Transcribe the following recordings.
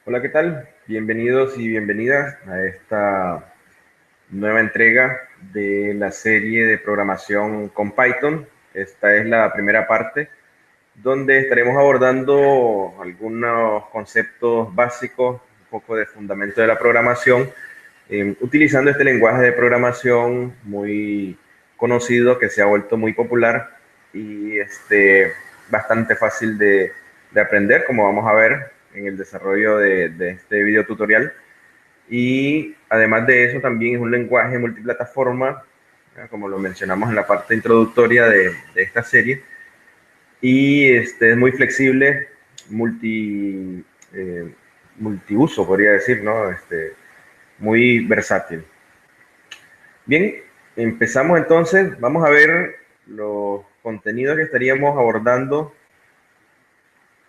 Hola, ¿qué tal? Bienvenidos y bienvenidas a esta nueva entrega de la serie de programación con Python. Esta es la primera parte donde estaremos abordando algunos conceptos básicos, un poco de fundamento de la programación, utilizando este lenguaje de programación muy conocido que se ha vuelto muy popular y bastante fácil de aprender, como vamos a ver en el desarrollo de este video tutorial. Y además de eso, también es un lenguaje multiplataforma, como lo mencionamos en la parte introductoria de esta serie, y es muy flexible, eh, multiuso, podría decir, ¿no? Muy versátil. Bien, empezamos entonces. Vamos a ver los contenidos que estaríamos abordando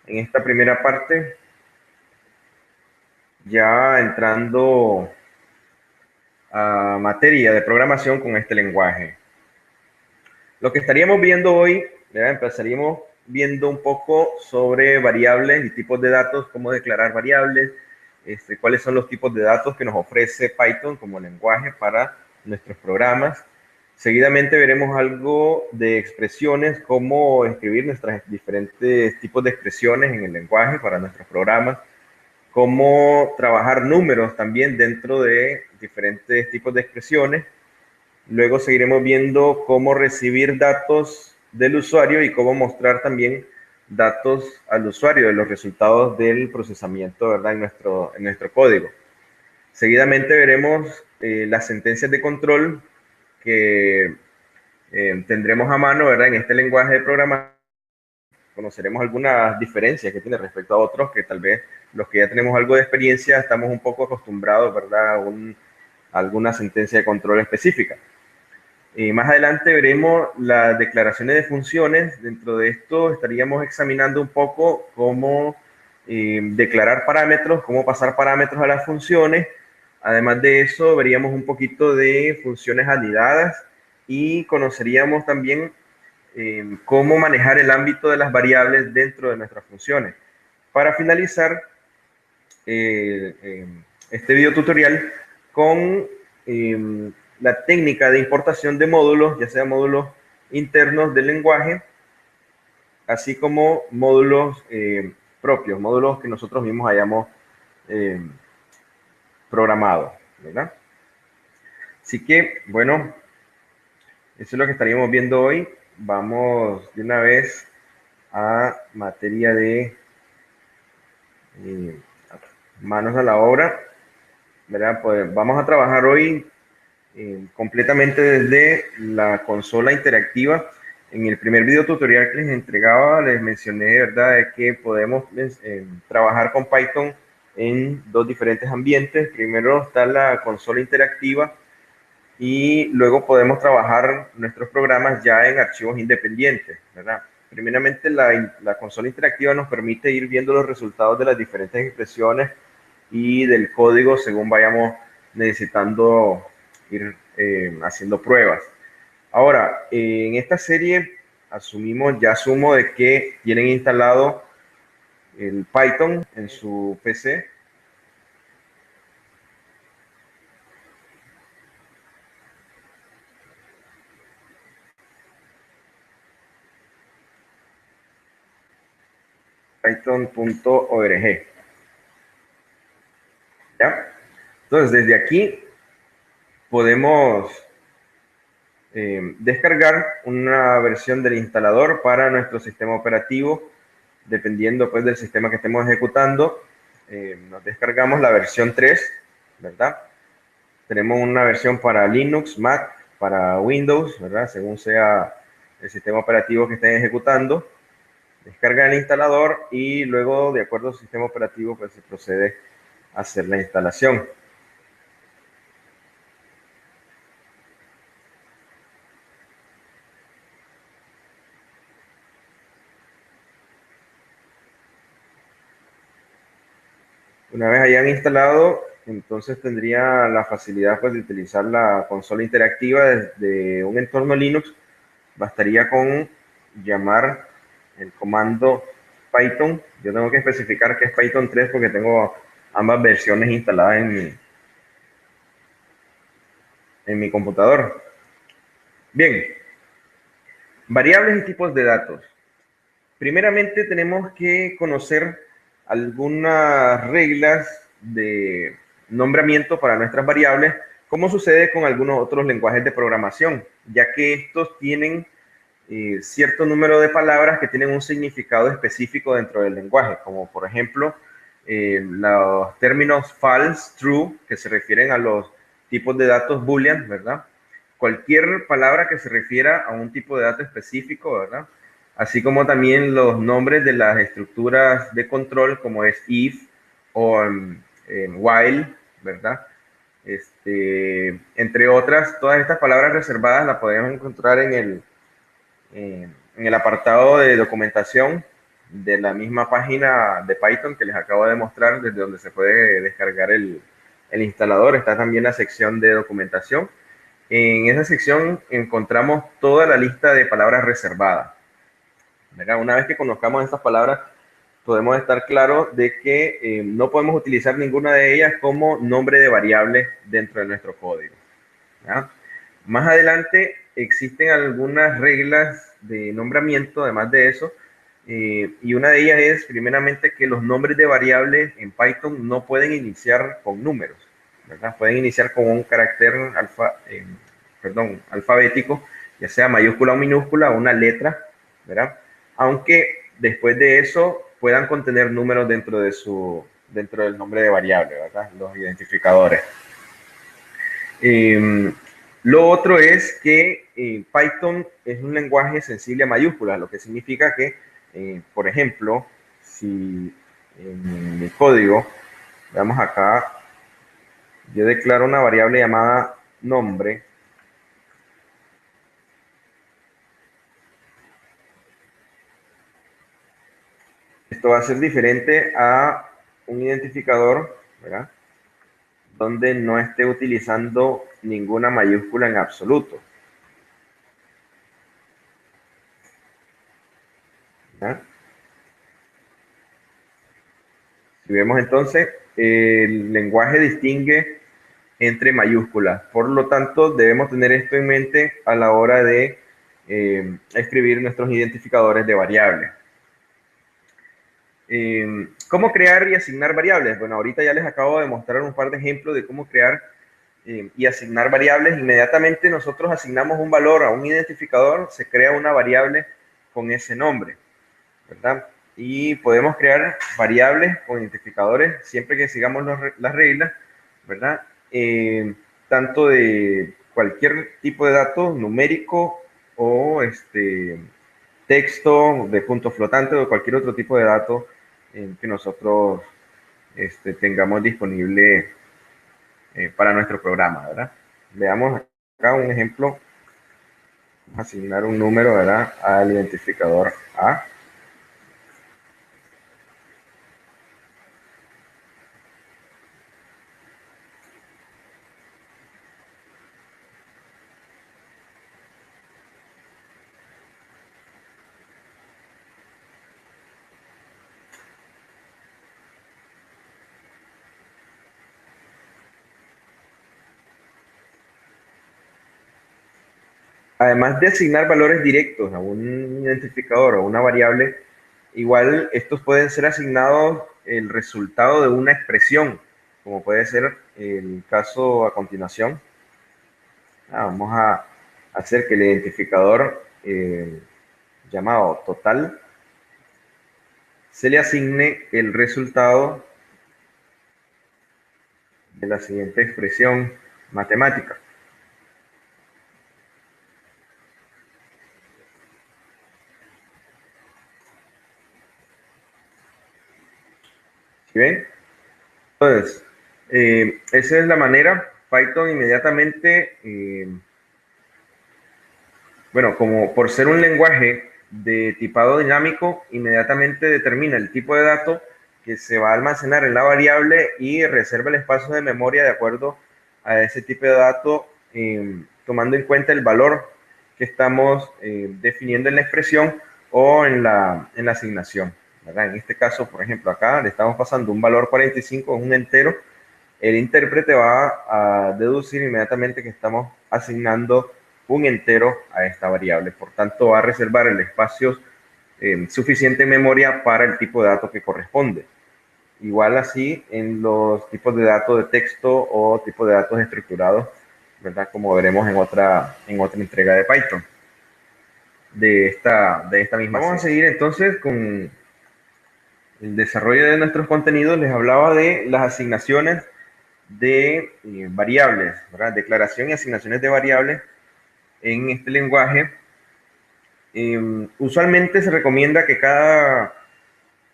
en esta primera parte, ya entrando a materia de programación con este lenguaje. Lo que estaríamos viendo hoy, ¿verdad? Empezaríamos viendo un poco sobre variables y tipos de datos, cómo declarar variables, cuáles son los tipos de datos que nos ofrece Python como lenguaje para nuestros programas. Seguidamente veremos algo de expresiones, cómo escribir nuestros diferentes tipos de expresiones en el lenguaje para nuestros programas, cómo trabajar números también dentro de diferentes tipos de expresiones. Luego seguiremos viendo cómo recibir datos del usuario y cómo mostrar también datos al usuario de los resultados del procesamiento, ¿verdad? En nuestro código. Seguidamente veremos las sentencias de control que tendremos a mano, ¿verdad? En este lenguaje de programación. Conoceremos algunas diferencias que tiene respecto a otros que tal vez los que ya tenemos algo de experiencia estamos un poco acostumbrados, ¿verdad? A alguna sentencia de control específica. Más adelante veremos las declaraciones de funciones. Dentro de esto estaríamos examinando un poco cómo declarar parámetros, cómo pasar parámetros a las funciones. Además de eso, veríamos un poquito de funciones anidadas y conoceríamos también cómo manejar el ámbito de las variables dentro de nuestras funciones. Para finalizar este video tutorial con la técnica de importación de módulos, ya sea módulos internos del lenguaje, así como módulos propios, módulos que nosotros mismos hayamos eh, programado, ¿verdad? Así que, bueno, eso es lo que estaríamos viendo hoy. Vamos de una vez a materia de eh, manos a la obra, ¿verdad? Pues vamos a trabajar hoy completamente desde la consola interactiva. En el primer video tutorial que les entregaba, les mencioné, ¿verdad?, de que podemos trabajar con Python en dos diferentes ambientes. Primero está la consola interactiva y luego podemos trabajar nuestros programas ya en archivos independientes, ¿verdad? Primeramente, la consola interactiva nos permite ir viendo los resultados de las diferentes expresiones y del código según vayamos necesitando ir haciendo pruebas. Ahora, en esta serie ya asumo de que tienen instalado el Python en su PC. Python.org. ¿Ya? Entonces, desde aquí podemos descargar una versión del instalador para nuestro sistema operativo, dependiendo pues del sistema que estemos ejecutando. Nos descargamos la versión 3, ¿verdad? Tenemos una versión para Linux, Mac, para Windows, ¿verdad? Según sea el sistema operativo que estén ejecutando. Descarga el instalador y luego, de acuerdo al sistema operativo, pues se procede a hacer la instalación. Una vez hayan instalado, entonces tendría la facilidad pues, de utilizar la consola interactiva desde un entorno Linux. Bastaría con llamar el comando Python. Yo tengo que especificar que es Python 3 porque tengo ambas versiones instaladas en mi computador. Bien, variables y tipos de datos. Primeramente tenemos que conocer algunas reglas de nombramiento para nuestras variables, como sucede con algunos otros lenguajes de programación, ya que estos tienen cierto número de palabras que tienen un significado específico dentro del lenguaje, como por ejemplo los términos false, true, que se refieren a los tipos de datos boolean, ¿verdad? Cualquier palabra que se refiera a un tipo de dato específico, ¿verdad? Así como también los nombres de las estructuras de control, como es if o while, ¿verdad? Entre otras, todas estas palabras reservadas las podemos encontrar en el apartado de documentación de la misma página de Python que les acabo de mostrar, desde donde se puede descargar el instalador. Está también la sección de documentación. En esa sección encontramos toda la lista de palabras reservadas, ¿verdad? Una vez que conozcamos estas palabras, podemos estar claros de que no podemos utilizar ninguna de ellas como nombre de variable dentro de nuestro código, ¿verdad? Más adelante existen algunas reglas de nombramiento, además de eso, y una de ellas es, primeramente, que los nombres de variables en Python no pueden iniciar con números, ¿verdad? Pueden iniciar con un carácter alfabético, ya sea mayúscula o minúscula, o una letra, ¿verdad? Aunque después de eso puedan contener números dentro del nombre de variable, ¿verdad? Los identificadores. Lo otro es que Python es un lenguaje sensible a mayúsculas, lo que significa que, por ejemplo, si en mi código, veamos acá, yo declaro una variable llamada nombre, esto va a ser diferente a un identificador, ¿verdad? Donde no esté utilizando ninguna mayúscula en absoluto, ¿verdad? Si vemos entonces, el lenguaje distingue entre mayúsculas. Por lo tanto, debemos tener esto en mente a la hora de escribir nuestros identificadores de variables. ¿Cómo crear y asignar variables? Bueno, ahorita ya les acabo de mostrar un par de ejemplos de cómo crear y asignar variables. Inmediatamente nosotros asignamos un valor a un identificador, se crea una variable con ese nombre, ¿verdad? Y podemos crear variables con identificadores siempre que sigamos las reglas, ¿verdad? Tanto de cualquier tipo de dato numérico o texto de punto flotante o cualquier otro tipo de dato que nosotros tengamos disponible para nuestro programa, ¿verdad? Veamos acá un ejemplo. Vamos a asignar un número, ¿verdad?, al identificador A. Además de asignar valores directos a un identificador o una variable, igual estos pueden ser asignados el resultado de una expresión, como puede ser el caso a continuación. Vamos a hacer que el identificador llamado total se le asigne el resultado de la siguiente expresión matemática. ¿Sí ven? Entonces, esa es la manera. Python inmediatamente, bueno, como por ser un lenguaje de tipado dinámico, inmediatamente determina el tipo de dato que se va a almacenar en la variable y reserva el espacio de memoria de acuerdo a ese tipo de dato, tomando en cuenta el valor que estamos definiendo en la expresión o en la asignación, ¿verdad? En este caso, por ejemplo, acá le estamos pasando un valor 45, es un entero. El intérprete va a deducir inmediatamente que estamos asignando un entero a esta variable. Por tanto, va a reservar el espacio suficiente en memoria para el tipo de dato que corresponde. Igual así en los tipos de datos de texto o tipos de datos estructurados, ¿verdad? Como veremos en otra entrega de Python de esta misma serie. Vamos a seguir entonces con el desarrollo de nuestros contenidos. Les hablaba de las asignaciones de variables, ¿verdad? Declaración y asignaciones de variables en este lenguaje. Usualmente se recomienda que cada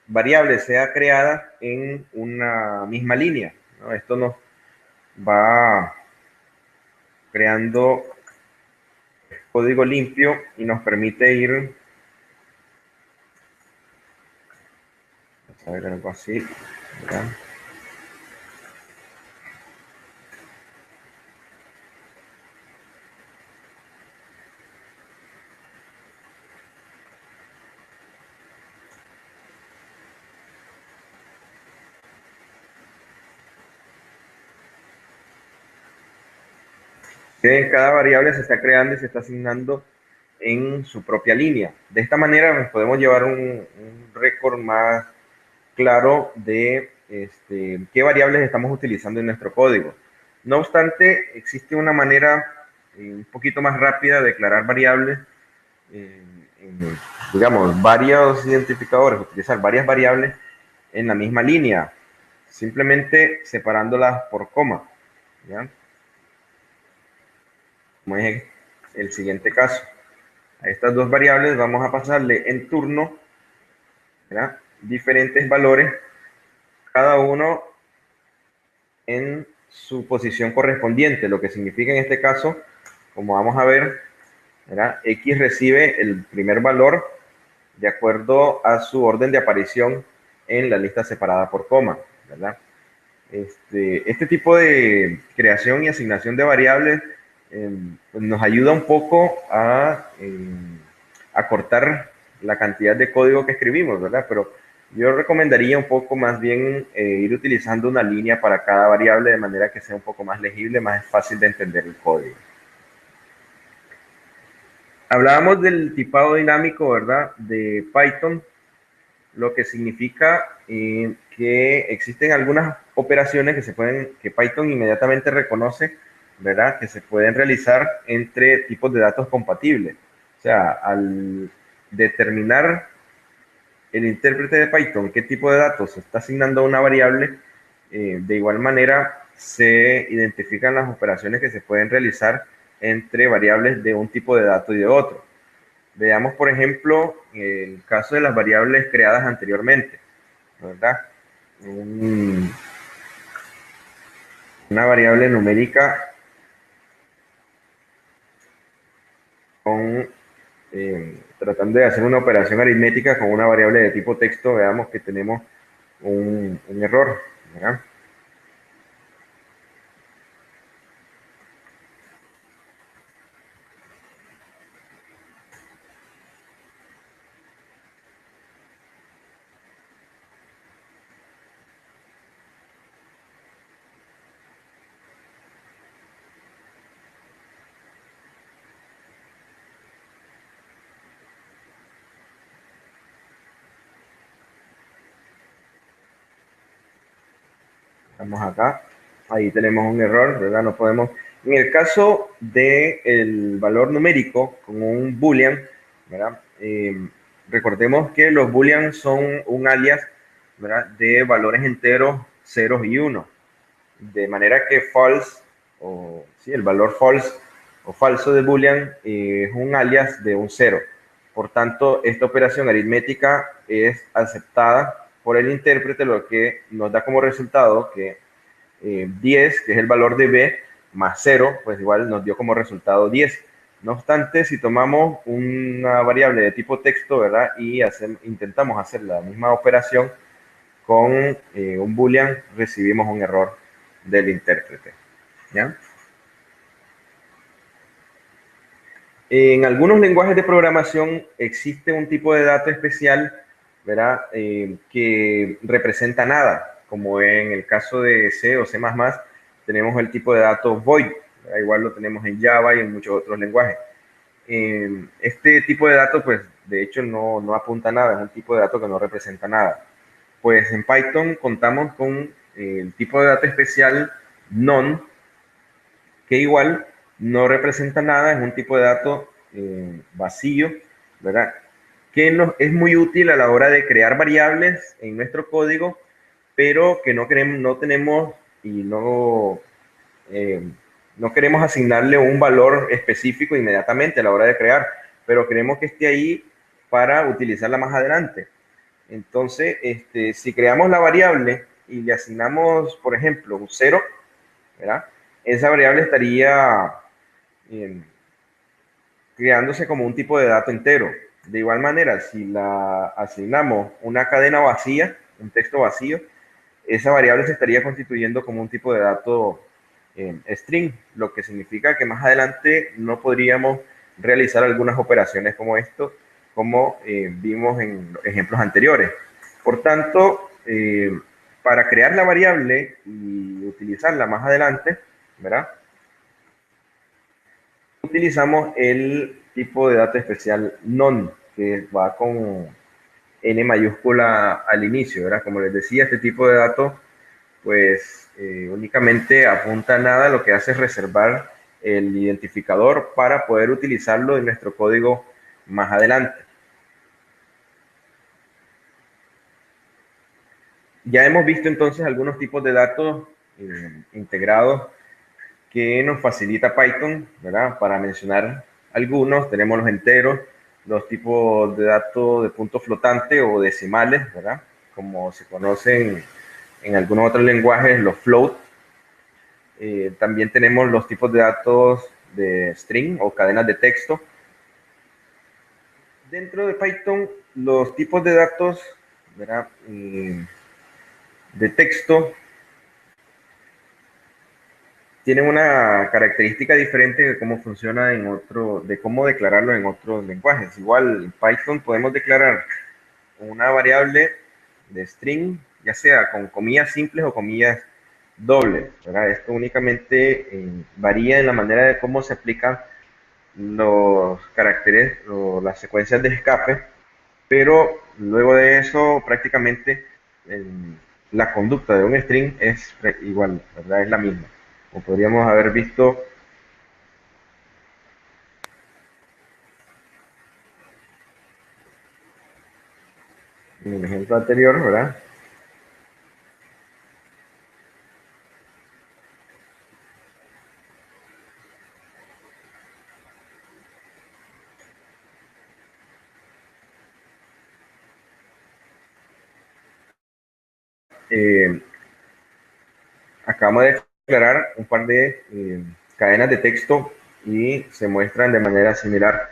variable sea creada en una misma línea, ¿no? Esto nos va creando código limpio y nos permite ir, vamos a ver algo así, ¿verdad? Que cada variable se está creando y se está asignando en su propia línea. De esta manera nos podemos llevar un récord más claro de qué variables estamos utilizando en nuestro código. No obstante, existe una manera un poquito más rápida de declarar variables, digamos, varios identificadores, utilizar varias variables en la misma línea, simplemente separándolas por coma, ¿ya? Como es el siguiente caso. A estas dos variables vamos a pasarle en turno, ¿verdad? Diferentes valores, cada uno en su posición correspondiente, lo que significa en este caso, como vamos a ver, ¿verdad? X recibe el primer valor de acuerdo a su orden de aparición en la lista separada por coma, ¿verdad? Este tipo de creación y asignación de variables pues nos ayuda un poco a acortar la cantidad de código que escribimos, ¿verdad? Pero yo recomendaría un poco más bien ir utilizando una línea para cada variable de manera que sea un poco más legible, más fácil de entender el código. Hablábamos del tipado dinámico, ¿verdad? De Python, lo que significa que existen algunas operaciones que Python inmediatamente reconoce, ¿verdad? Que se pueden realizar entre tipos de datos compatibles. O sea, al determinar el intérprete de Python qué tipo de datos se está asignando a una variable, de igual manera se identifican las operaciones que se pueden realizar entre variables de un tipo de dato y de otro. Veamos, por ejemplo, el caso de las variables creadas anteriormente, ¿verdad? Una variable numérica con, tratando de hacer una operación aritmética con una variable de tipo texto, veamos que tenemos un error, ¿verdad? Vamos acá, ahí tenemos un error, ¿verdad? No podemos. En el caso del valor numérico con un boolean, ¿verdad? Recordemos que los booleans son un alias, ¿verdad? De valores enteros, ceros y uno. De manera que false, o sí, el valor false o falso de boolean es un alias de un cero. Por tanto, esta operación aritmética es aceptada por el intérprete, lo que nos da como resultado que 10, que es el valor de b, más 0, pues igual nos dio como resultado 10. No obstante, si tomamos una variable de tipo texto, ¿verdad? Y intentamos hacer la misma operación con un boolean, recibimos un error del intérprete, ¿ya? En algunos lenguajes de programación existe un tipo de dato especial ¿verdad? Que representa nada, como en el caso de C o C++, tenemos el tipo de datos void, ¿verdad? Igual lo tenemos en Java y en muchos otros lenguajes. Este tipo de datos, pues, de hecho no apunta a nada, es un tipo de dato que no representa nada. Pues en Python contamos con el tipo de dato especial none, que igual no representa nada, es un tipo de dato vacío, ¿verdad? Que es muy útil a la hora de crear variables en nuestro código, pero que no tenemos y eh, no queremos asignarle un valor específico inmediatamente a la hora de crear, pero queremos que esté ahí para utilizarla más adelante. Entonces, si creamos la variable y le asignamos, por ejemplo, un 0, ¿verdad? Esa variable estaría eh, creándose como un tipo de dato entero. De igual manera, si la asignamos una cadena vacía, un texto vacío, esa variable se estaría constituyendo como un tipo de dato string, lo que significa que más adelante no podríamos realizar algunas operaciones como esto, como vimos en los ejemplos anteriores. Por tanto, para crear la variable y utilizarla más adelante, ¿verdad? Utilizamos el tipo de dato especial non, que va con N mayúscula al inicio, ¿verdad? Como les decía, este tipo de datos pues únicamente apunta a nada, lo que hace es reservar el identificador para poder utilizarlo en nuestro código más adelante. Ya hemos visto entonces algunos tipos de datos integrados que nos facilita Python, ¿verdad? Para mencionar algunos, tenemos los enteros, los tipos de datos de punto flotante o decimales, ¿verdad? Como se conocen en algunos otros lenguajes, los float. También tenemos los tipos de datos de string o cadenas de texto. Dentro de Python, los tipos de datos, ¿verdad? De texto tienen una característica diferente de cómo funciona de cómo declararlo en otros lenguajes. Igual en Python podemos declarar una variable de string, ya sea con comillas simples o comillas dobles, ¿verdad? Esto únicamente varía en la manera de cómo se aplican los caracteres o las secuencias de escape, pero luego de eso prácticamente la conducta de un string es igual, ¿verdad? Es la misma. O podríamos haber visto en el ejemplo anterior, ¿verdad? Eh, Acabamos de declarar un par de cadenas de texto y se muestran de manera similar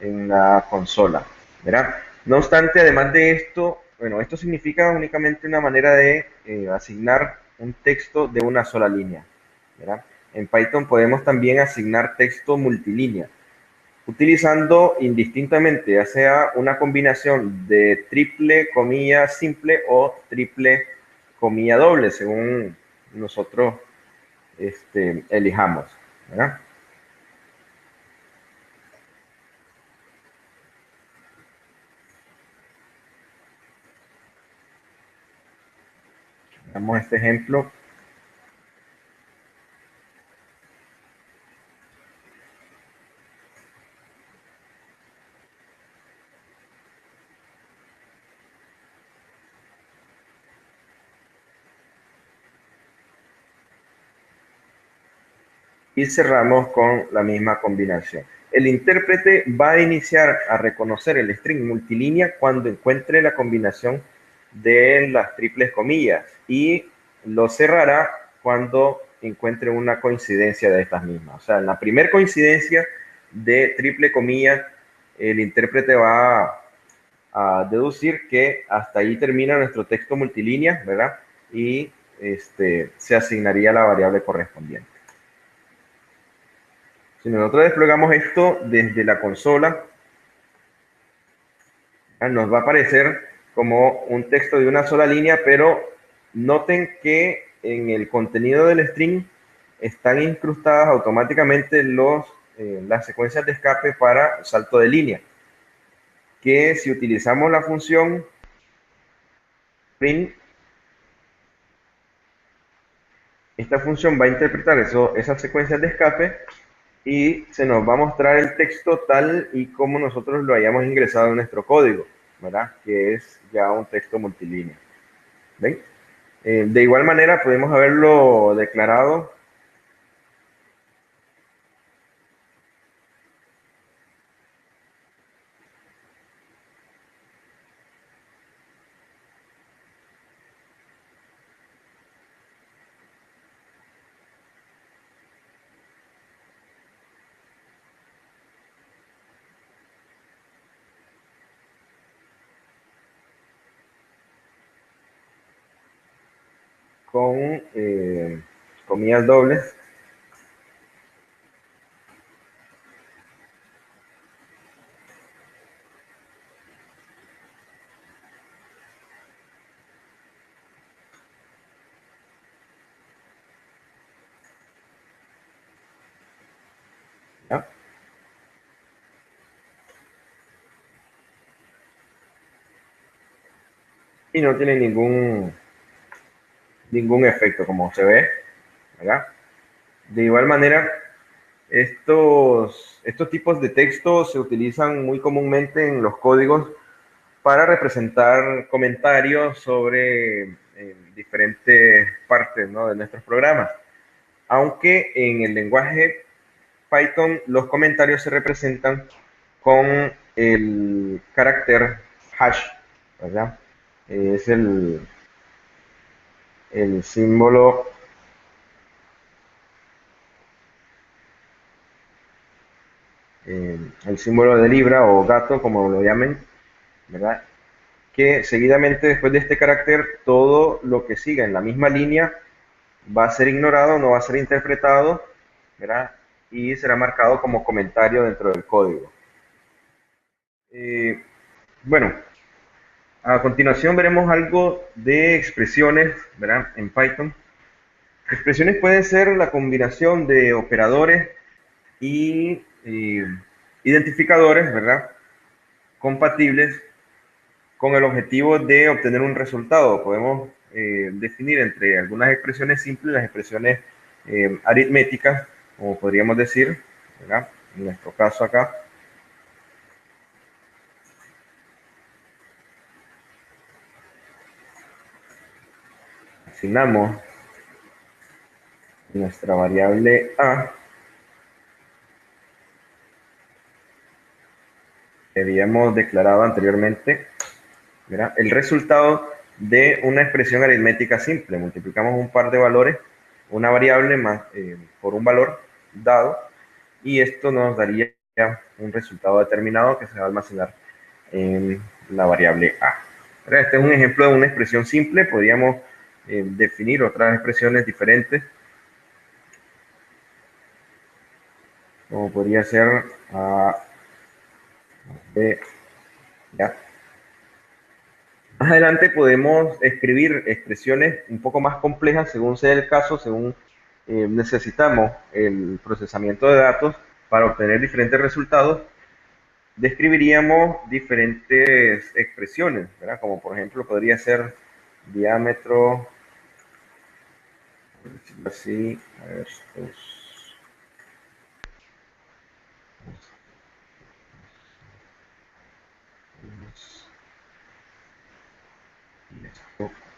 en la consola, ¿verdad? No obstante, además de esto, bueno, esto significa únicamente una manera de asignar un texto de una sola línea, ¿verdad? En Python podemos también asignar texto multilínea, utilizando indistintamente, ya sea una combinación de triple comilla simple o triple comilla doble, según nosotros elijamos, ¿verdad? Damos este ejemplo. Y cerramos con la misma combinación. El intérprete va a iniciar a reconocer el string multilínea cuando encuentre la combinación de las triples comillas y lo cerrará cuando encuentre una coincidencia de estas mismas. O sea, en la primera coincidencia de triple comilla, el intérprete va a deducir que hasta ahí termina nuestro texto multilínea, ¿verdad? Y se asignaría la variable correspondiente. Si nosotros desplegamos esto desde la consola, nos va a aparecer como un texto de una sola línea, pero noten que en el contenido del string están incrustadas automáticamente las secuencias de escape para salto de línea, que si utilizamos la función print, esta función va a interpretar esas secuencias de escape y se nos va a mostrar el texto tal y como nosotros lo hayamos ingresado en nuestro código, ¿verdad? Que es ya un texto multilínea. ¿Ven? De igual manera podemos haberlo declarado con comillas dobles. ¿Ya? Y no tiene ningún efecto, como se ve, ¿verdad? De igual manera, estos tipos de texto se utilizan muy comúnmente en los códigos para representar comentarios sobre diferentes partes, ¿no?, de nuestros programas. Aunque en el lenguaje Python los comentarios se representan con el carácter hash, ¿verdad? Es el símbolo, el símbolo de libra o gato, como lo llamen, ¿verdad? Que seguidamente después de este carácter, todo lo que siga en la misma línea va a ser ignorado, no va a ser interpretado, ¿verdad? Y será marcado como comentario dentro del código. Eh, bueno, a continuación veremos algo de expresiones, ¿verdad?, en Python. Expresiones pueden ser la combinación de operadores y identificadores, ¿verdad?, compatibles con el objetivo de obtener un resultado. Podemos definir entre algunas expresiones simples las expresiones aritméticas, como podríamos decir, ¿verdad?, en nuestro caso acá. Asignamos nuestra variable a, que habíamos declarado anteriormente, ¿verdad?, el resultado de una expresión aritmética simple. Multiplicamos un par de valores, una variable más por un valor dado, y esto nos daría un resultado determinado que se va a almacenar en la variable a. Este es un ejemplo de una expresión simple. Podríamos definir otras expresiones diferentes, como podría ser a, b, ya. Más adelante podemos escribir expresiones un poco más complejas según sea el caso, según necesitamos el procesamiento de datos para obtener diferentes resultados. Describiríamos diferentes expresiones, ¿verdad? Como por ejemplo podría ser diámetro, por decirlo así, a ver,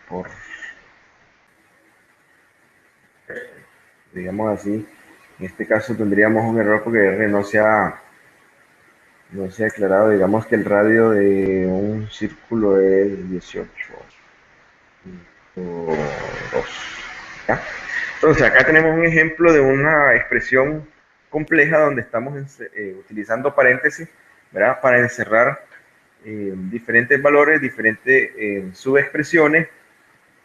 por, digamos así. En este caso tendríamos un error porque R no se ha aclarado. Digamos que el radio de un círculo es 18.2. ¿Ya? Entonces acá tenemos un ejemplo de una expresión compleja donde estamos utilizando paréntesis, ¿verdad?, para encerrar diferentes valores, diferentes subexpresiones,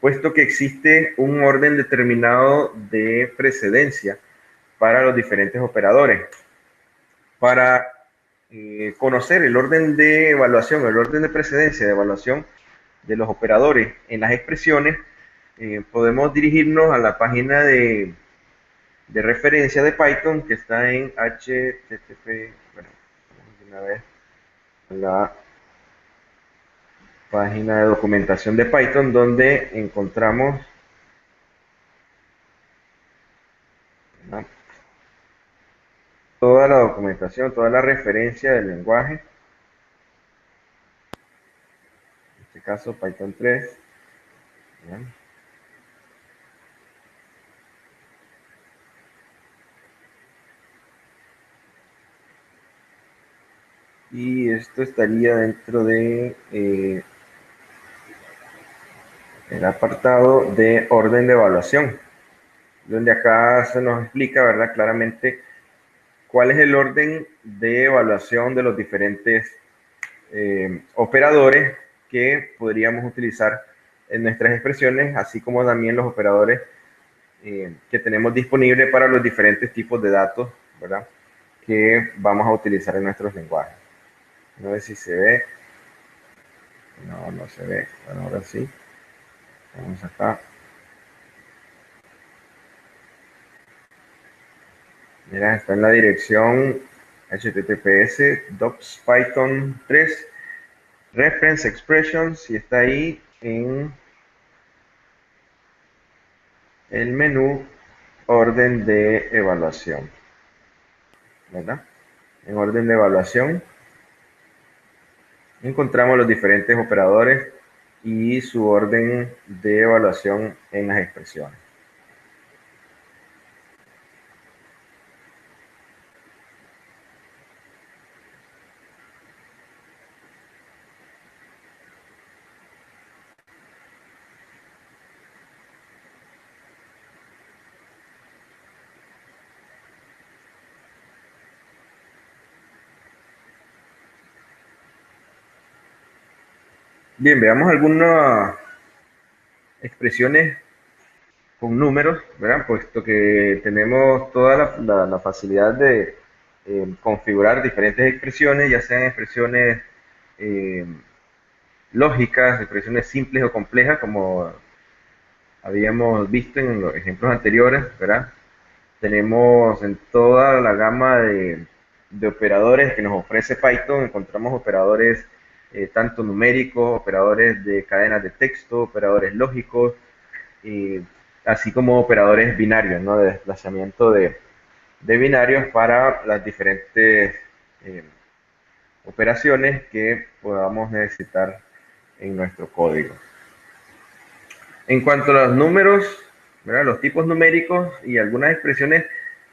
puesto que existe un orden determinado de precedencia para los diferentes operadores. Para conocer el orden de evaluación, el orden de precedencia de evaluación, de los operadores en las expresiones, podemos dirigirnos a la página de referencia de Python que está en http, bueno, vamos de una vez a la página de documentación de Python donde encontramos, ¿no?, toda la documentación, toda la referencia del lenguaje, en este caso Python 3, ¿no? Y esto estaría dentro de el apartado de orden de evaluación, donde acá se nos explica, ¿verdad?, claramente cuál es el orden de evaluación de los diferentes operadores que podríamos utilizar en nuestras expresiones, así como también los operadores que tenemos disponibles para los diferentes tipos de datos, ¿verdad?, que vamos a utilizar en nuestros lenguajes. No sé si se ve. No, no se ve. Bueno, ahora sí. Vamos acá. Mira, está en la dirección https docs python 3 reference expressions y está ahí en el menú orden de evaluación, ¿verdad? En orden de evaluación encontramos los diferentes operadores y su orden de evaluación en las expresiones. Bien, veamos algunas expresiones con números, ¿verdad? Puesto que tenemos toda la facilidad de configurar diferentes expresiones, ya sean expresiones eh, lógicas, expresiones simples o complejas, como habíamos visto en los ejemplos anteriores, ¿verdad? Tenemos en toda la gama de operadores que nos ofrece Python, encontramos operadores tanto numéricos, operadores de cadenas de texto, operadores lógicos, así como operadores binarios, ¿no?, de desplazamiento de binarios para las diferentes operaciones que podamos necesitar en nuestro código. En cuanto a los números, ¿verdad?, los tipos numéricos y algunas expresiones,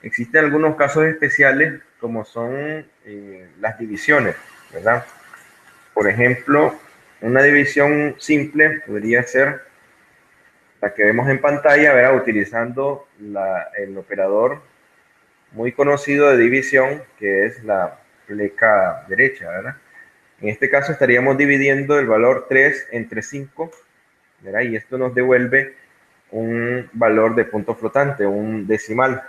existen algunos casos especiales como son las divisiones, ¿verdad? Por ejemplo, una división simple podría ser la que vemos en pantalla, ¿verdad?, utilizando el operador muy conocido de división, que es la fleca derecha, ¿verdad? En este caso estaríamos dividiendo el valor 3 entre 5, ¿verdad? Y esto nos devuelve un valor de punto flotante, un decimal.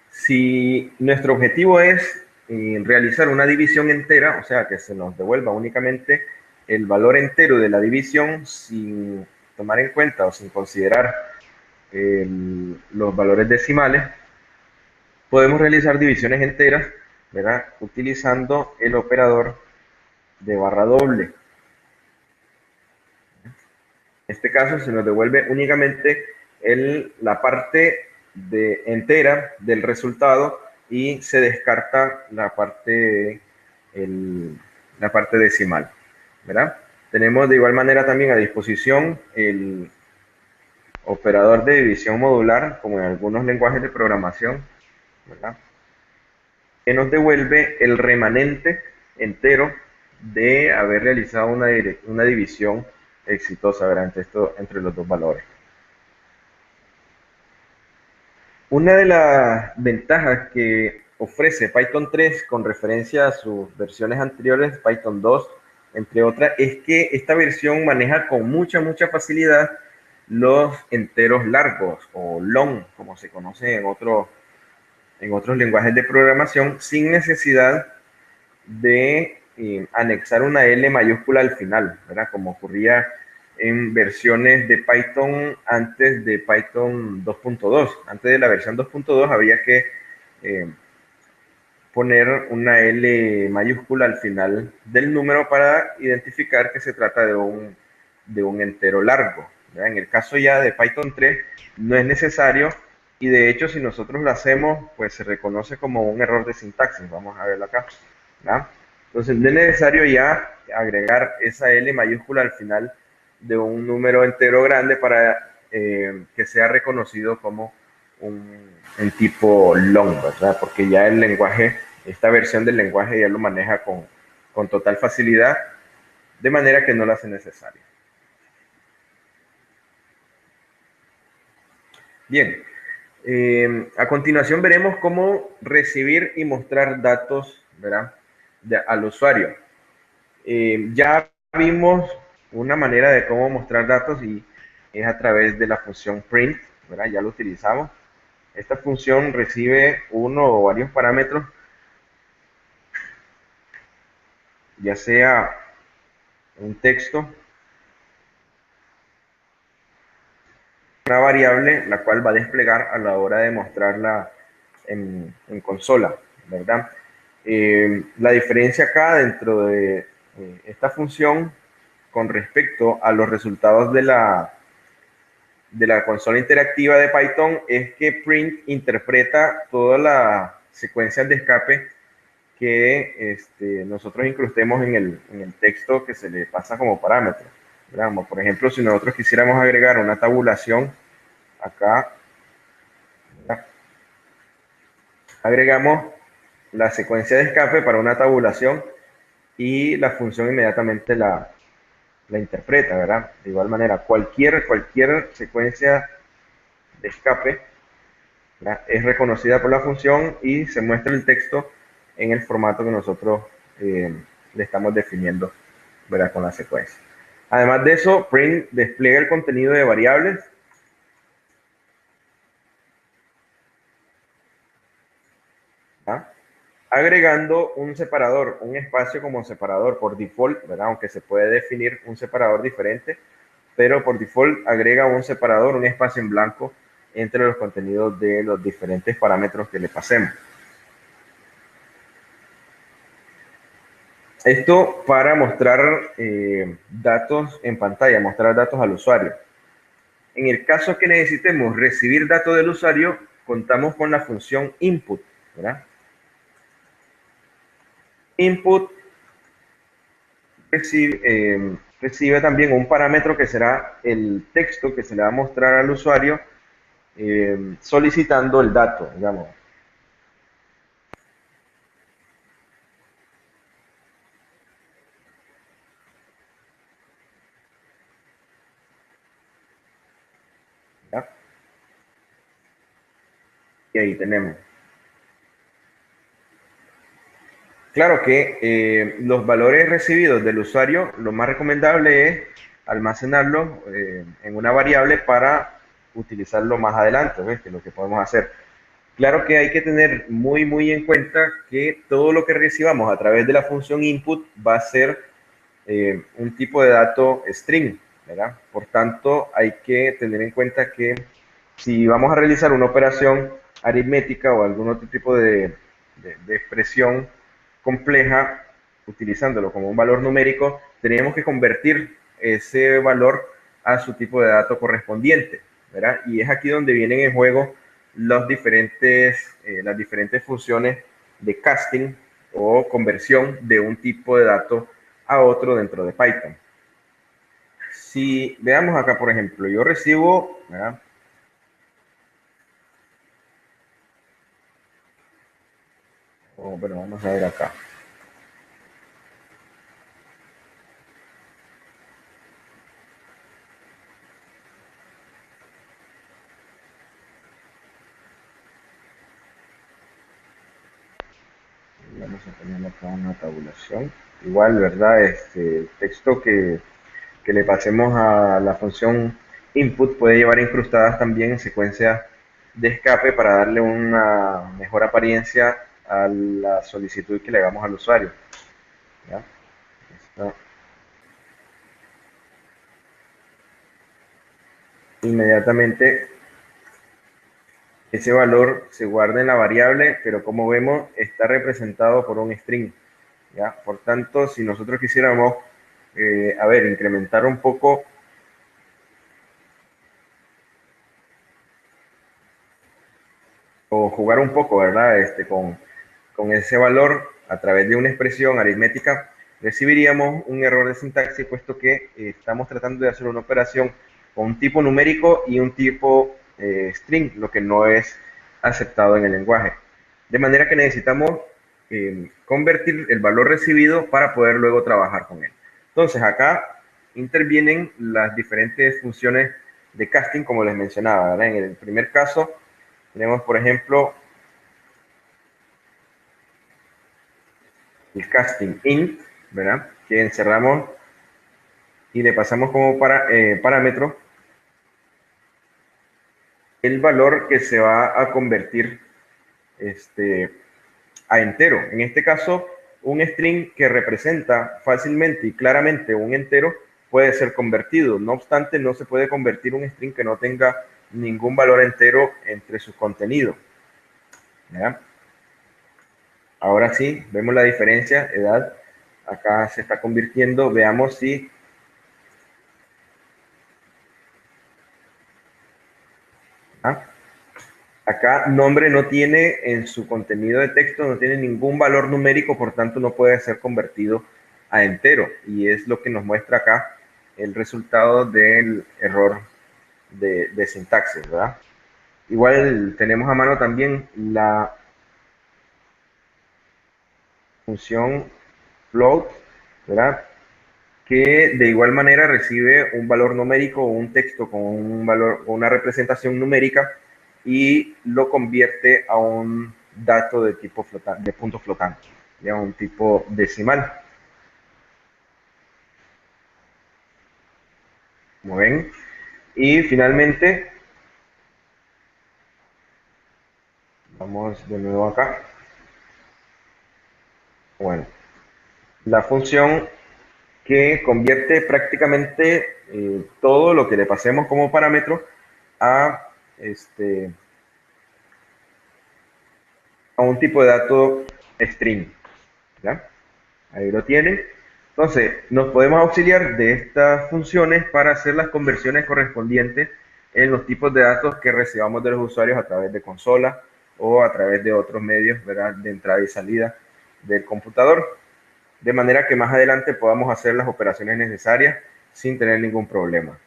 Si nuestro objetivo es realizar una división entera, o sea, que se nos devuelva únicamente el valor entero de la división sin tomar en cuenta o sin considerar los valores decimales, podemos realizar divisiones enteras, ¿verdad?, utilizando el operador de barra doble. En este caso se nos devuelve únicamente la parte entera del resultado y se descarta la parte decimal, ¿verdad? Tenemos de igual manera también a disposición el operador de división modular, como en algunos lenguajes de programación, ¿verdad?, que nos devuelve el remanente entero de haber realizado una división exitosa, ¿verdad?, entre los dos valores. Una de las ventajas que ofrece Python 3 con referencia a sus versiones anteriores, Python 2, entre otras, es que esta versión maneja con mucha facilidad los enteros largos o long, como se conoce en otros lenguajes de programación, sin necesidad de anexar una L mayúscula al final, ¿verdad? Como ocurría en versiones de Python antes de Python 2.2. Antes de la versión 2.2 había que poner una L mayúscula al final del número para identificar que se trata de un entero largo, ¿verdad? En el caso ya de Python 3 no es necesario, y de hecho si nosotros lo hacemos pues se reconoce como un error de sintaxis. Vamos a verlo acá, ¿verdad? Entonces no es necesario ya agregar esa L mayúscula al final de un número entero grande para que sea reconocido como un tipo long, ¿verdad? Porque ya el lenguaje, esta versión del lenguaje ya lo maneja con total facilidad, de manera que no lo hace necesario. Bien, a continuación veremos cómo recibir y mostrar datos, ¿verdad? Al usuario. Ya vimos una manera de cómo mostrar datos y es a través de la función print, ¿verdad? Ya lo utilizamos. Esta función recibe uno o varios parámetros, ya sea un texto, una variable, la cual va a desplegar a la hora de mostrarla en consola, ¿verdad? La diferencia acá dentro de esta función con respecto a los resultados de la consola interactiva de Python es que print interpreta todas las secuencias de escape que nosotros incrustemos en el texto que se le pasa como parámetro. Digamos, por ejemplo, si nosotros quisiéramos agregar una tabulación, acá agregamos la secuencia de escape para una tabulación y la función inmediatamente la interpreta, ¿verdad? De igual manera, cualquier secuencia de escape, ¿verdad?, es reconocida por la función y se muestra el texto en el formato que nosotros le estamos definiendo, ¿verdad?, con la secuencia. Además de eso, print despliega el contenido de variables, ¿verdad?, agregando un separador, un espacio como separador por default, ¿verdad?, aunque se puede definir un separador diferente, pero por default agrega un separador, un espacio en blanco entre los contenidos de los diferentes parámetros que le pasemos. Esto para mostrar datos en pantalla, mostrar datos al usuario. En el caso que necesitemos recibir datos del usuario, contamos con la función input, ¿verdad? Input recibe también un parámetro que será el texto que se le va a mostrar al usuario solicitando el dato, digamos. ¿Ya? Y ahí tenemos. Claro que los valores recibidos del usuario, lo más recomendable es almacenarlos en una variable para utilizarlo más adelante, ¿ves? Que es lo que podemos hacer. Claro que hay que tener muy en cuenta que todo lo que recibamos a través de la función input va a ser un tipo de dato string, ¿verdad? Por tanto, hay que tener en cuenta que si vamos a realizar una operación aritmética o algún otro tipo de expresión compleja, utilizándolo como un valor numérico, tenemos que convertir ese valor a su tipo de dato correspondiente, ¿verdad? Y es aquí donde vienen en juego las diferentes funciones de casting o conversión de un tipo de dato a otro dentro de Python. Si veamos acá, por ejemplo, yo recibo, ¿verdad?, bueno, vamos a ver acá. Vamos a poner acá una tabulación. Igual, ¿verdad? El texto que le pasemos a la función input puede llevar incrustadas también secuencias de escape para darle una mejor apariencia a la solicitud que le hagamos al usuario. ¿ya? Esto, inmediatamente ese valor se guarda en la variable, pero como vemos está representado por un string, ¿ya? Por tanto, si nosotros quisiéramos, incrementar un poco o jugar un poco, ¿verdad? Con ese valor a través de una expresión aritmética, recibiríamos un error de sintaxis, puesto que estamos tratando de hacer una operación con un tipo numérico y un tipo string, lo que no es aceptado en el lenguaje. De manera que necesitamos convertir el valor recibido para poder luego trabajar con él. Entonces acá intervienen las diferentes funciones de casting, como les mencionaba, ¿verdad? En el primer caso tenemos, por ejemplo, el casting int, ¿verdad? Que encerramos y le pasamos como parámetro el valor que se va a convertir a entero. En este caso, un string que representa fácilmente y claramente un entero puede ser convertido. No obstante, no se puede convertir un string que no tenga ningún valor entero entre sus contenidos. ¿Ya? Ahora sí, vemos la diferencia, edad. Acá se está convirtiendo. Veamos si ¿ah? Acá nombre no tiene en su contenido de texto, no tiene ningún valor numérico, por tanto no puede ser convertido a entero. Y es lo que nos muestra acá el resultado del error de sintaxis, ¿verdad? Igual tenemos a mano también la función float, ¿verdad? Que de igual manera recibe un valor numérico o un texto con un valor o una representación numérica y lo convierte a un dato de tipo flotante, de punto flotante, ya un tipo decimal. Como ven. Y finalmente, vamos de nuevo acá. Bueno, la función que convierte prácticamente todo lo que le pasemos como parámetro a, este, a un tipo de dato string. ¿Ya? Ahí lo tienen. Entonces, nos podemos auxiliar de estas funciones para hacer las conversiones correspondientes en los tipos de datos que recibamos de los usuarios a través de consola o a través de otros medios, ¿verdad? De entrada y salida del computador, de manera que más adelante podamos hacer las operaciones necesarias sin tener ningún problema.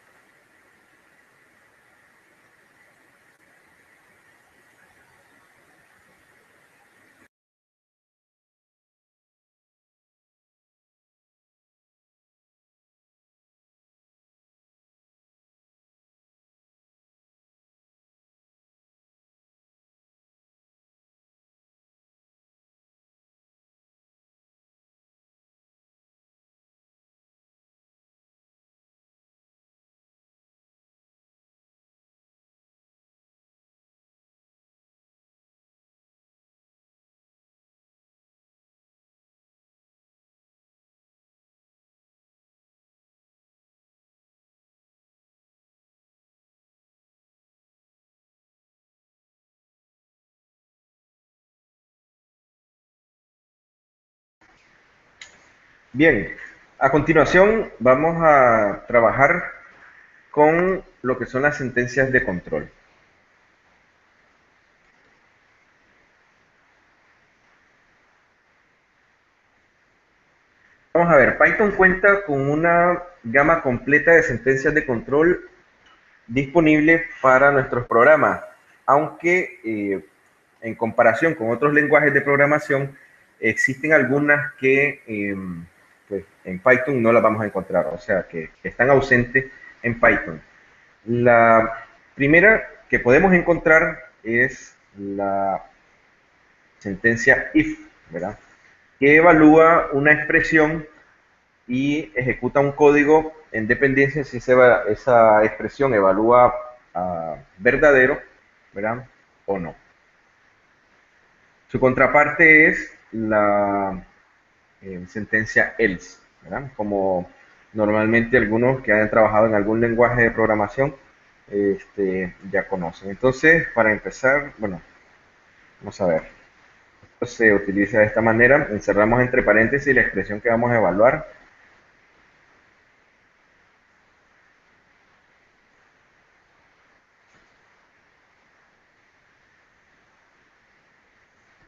Bien, a continuación vamos a trabajar con lo que son las sentencias de control. Vamos a ver, Python cuenta con una gama completa de sentencias de control disponible para nuestros programas, aunque en comparación con otros lenguajes de programación, existen algunas que pues, en Python no las vamos a encontrar, o sea, que están ausentes en Python. La primera que podemos encontrar es la sentencia if, ¿verdad? Que evalúa una expresión y ejecuta un código en dependencia si esa expresión evalúa verdadero, ¿verdad? O no. Su contraparte es la sentencia else, ¿verdad? Como normalmente algunos que han trabajado en algún lenguaje de programación ya conocen. Entonces, para empezar, bueno, vamos a ver. Esto se utiliza de esta manera. Encerramos entre paréntesis la expresión que vamos a evaluar,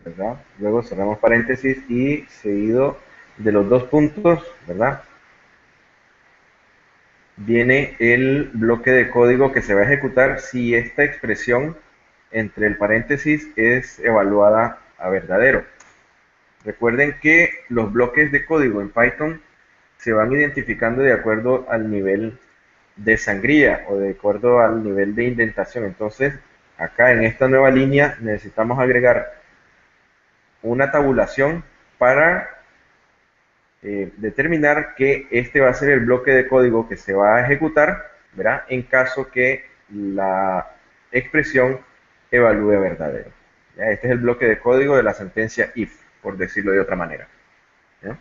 ¿verdad? Luego cerramos paréntesis y seguido de los dos puntos, ¿verdad? Viene el bloque de código que se va a ejecutar si esta expresión entre el paréntesis es evaluada a verdadero. Recuerden que los bloques de código en Python se van identificando de acuerdo al nivel de sangría o de acuerdo al nivel de indentación. Entonces, acá en esta nueva línea necesitamos agregar una tabulación para determinar que este va a ser el bloque de código que se va a ejecutar, ¿verdad? En caso que la expresión evalúe verdadero. ¿Ya? Este es el bloque de código de la sentencia if, por decirlo de otra manera. ¿Ya?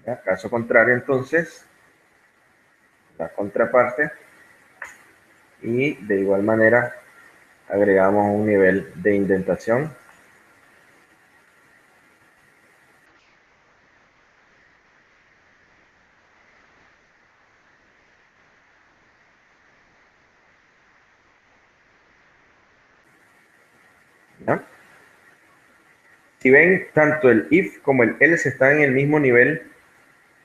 ¿Ya? Caso contrario, entonces, la contraparte, y de igual manera agregamos un nivel de indentación. ¿Ya? Si ven, tanto el if como el else están en el mismo nivel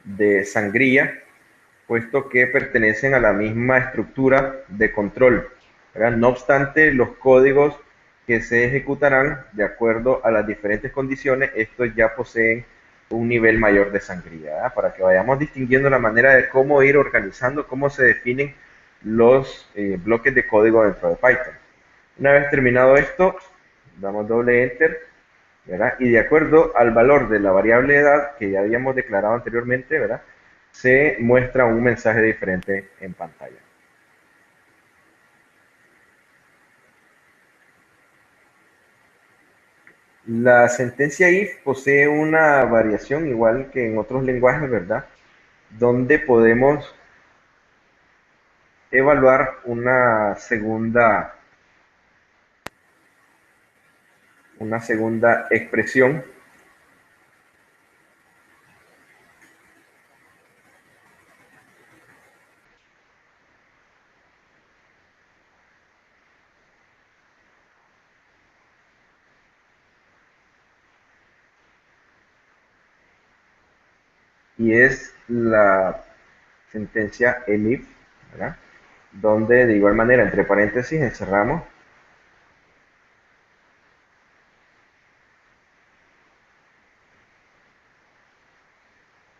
de sangría, puesto que pertenecen a la misma estructura de control, ¿verdad? No obstante, los códigos que se ejecutarán de acuerdo a las diferentes condiciones, estos ya poseen un nivel mayor de sangría, ¿verdad? Para que vayamos distinguiendo la manera de cómo ir organizando, cómo se definen los bloques de código dentro de Python. Una vez terminado esto, damos doble enter, ¿verdad? Y de acuerdo al valor de la variable edad que ya habíamos declarado anteriormente, ¿verdad? Se muestra un mensaje diferente en pantalla. La sentencia if posee una variación igual que en otros lenguajes, ¿verdad? Donde podemos evaluar una segunda expresión, y es la sentencia elif, ¿verdad? Donde de igual manera entre paréntesis encerramos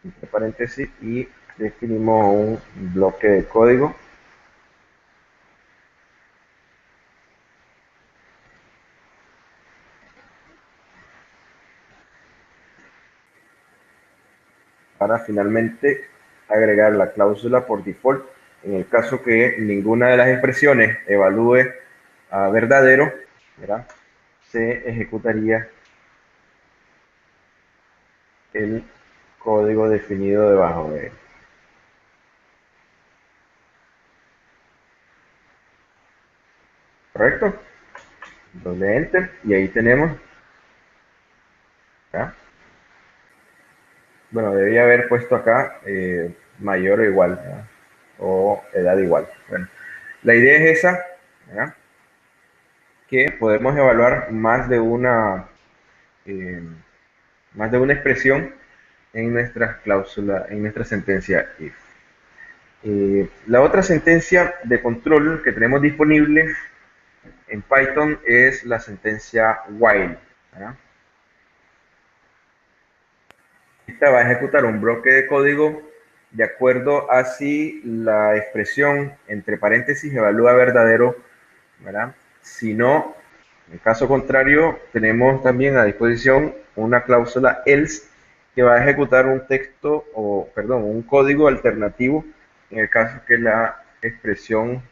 entre paréntesis y definimos un bloque de código para finalmente agregar la cláusula por default. En el caso que ninguna de las expresiones evalúe a verdadero, ¿verdad? Se ejecutaría el código definido debajo de él. ¿Correcto? Doble enter y ahí tenemos, ¿ya? Bueno, debía haber puesto acá mayor o igual, ¿verdad? O edad igual. Bueno, la idea es esa, ¿verdad? Que podemos evaluar eh, más de una expresión en nuestra cláusula, en nuestra sentencia if. La otra sentencia de control que tenemos disponible en Python es la sentencia while, ¿verdad? Esta va a ejecutar un bloque de código de acuerdo a si la expresión entre paréntesis evalúa verdadero, ¿verdad? Si no, en caso contrario, tenemos también a disposición una cláusula else que va a ejecutar un texto o, perdón, un código alternativo en el caso que la expresión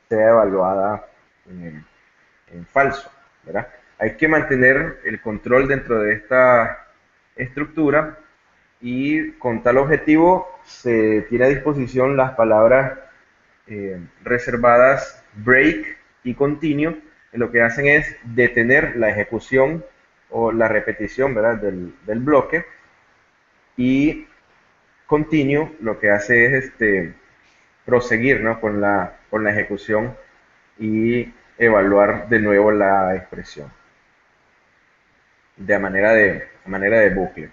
sea evaluada en falso, ¿verdad? Hay que mantener el control dentro de esta estructura y con tal objetivo se tiene a disposición las palabras reservadas break y continue, que lo que hacen es detener la ejecución o la repetición, ¿verdad? Del bloque, y continue lo que hace es proseguir, ¿no? con la ejecución y evaluar de nuevo la expresión de manera de bucle.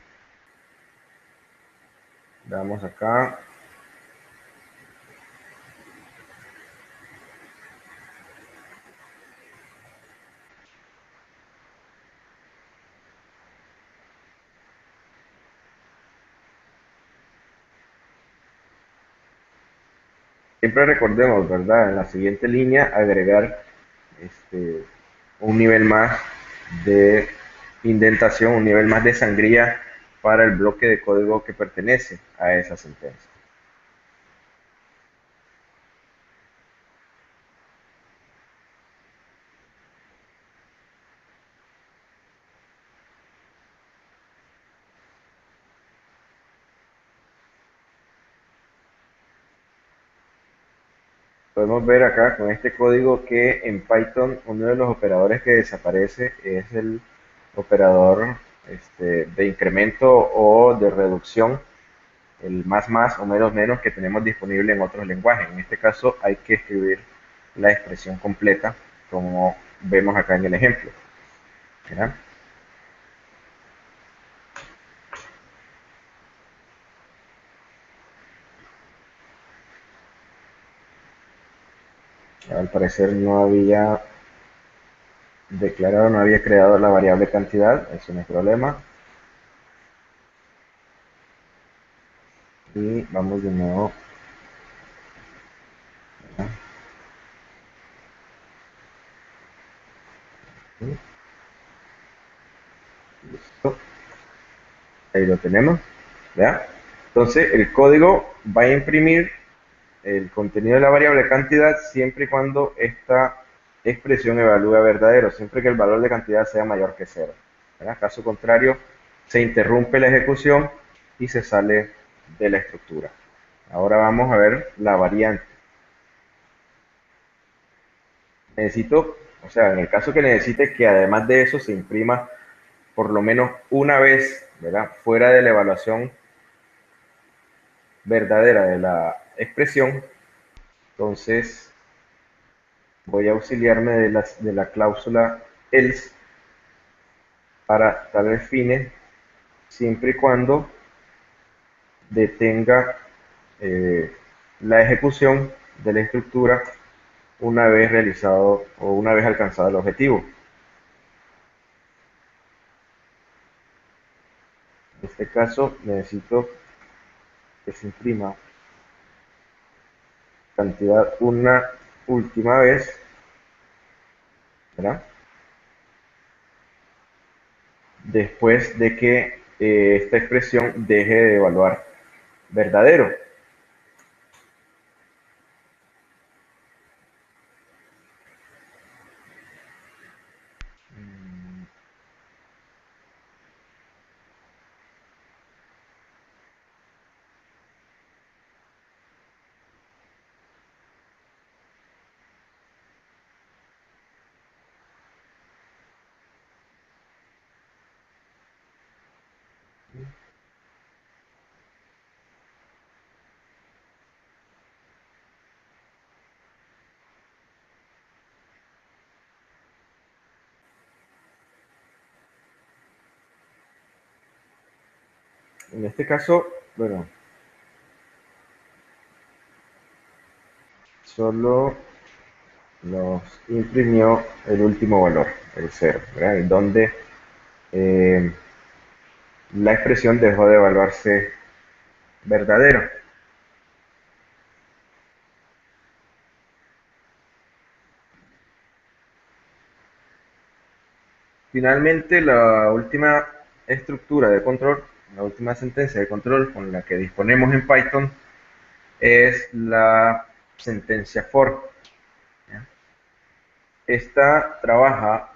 Damos acá. Siempre recordemos, ¿verdad? En la siguiente línea agregar este, un nivel más de indentación, un nivel más de sangría para el bloque de código que pertenece a esa sentencia. Podemos ver acá con este código que en Python uno de los operadores que desaparece es el operador de incremento o de reducción, el más o menos que tenemos disponible en otros lenguajes. En este caso hay que escribir la expresión completa como vemos acá en el ejemplo, ¿verdad? Al parecer no había declarado, no había creado la variable cantidad, eso no es problema. Y vamos de nuevo. Listo. Ahí lo tenemos. ¿Ya? Entonces el código va a imprimir el contenido de la variable cantidad siempre y cuando esta expresión evalúe verdadero, siempre que el valor de cantidad sea mayor que cero. ¿Verdad? Caso contrario, se interrumpe la ejecución y se sale de la estructura. Ahora vamos a ver la variante. Necesito, o sea, en el caso que necesite que además de eso se imprima por lo menos una vez, ¿verdad? Fuera de la evaluación verdadera de la expresión, entonces voy a auxiliarme de la cláusula else para tales fines, siempre y cuando detenga la ejecución de la estructura una vez realizado o una vez alcanzado el objetivo. En este caso necesito que se imprima cantidad una última vez, ¿verdad? Después de que esta expresión deje de evaluar verdadero. En este caso, bueno, solo nos imprimió el último valor, el cero, ¿verdad? En donde la expresión dejó de evaluarse verdadero. Finalmente, la última estructura de control, la última sentencia de control con la que disponemos en Python es la sentencia for. ¿Ya? Esta trabaja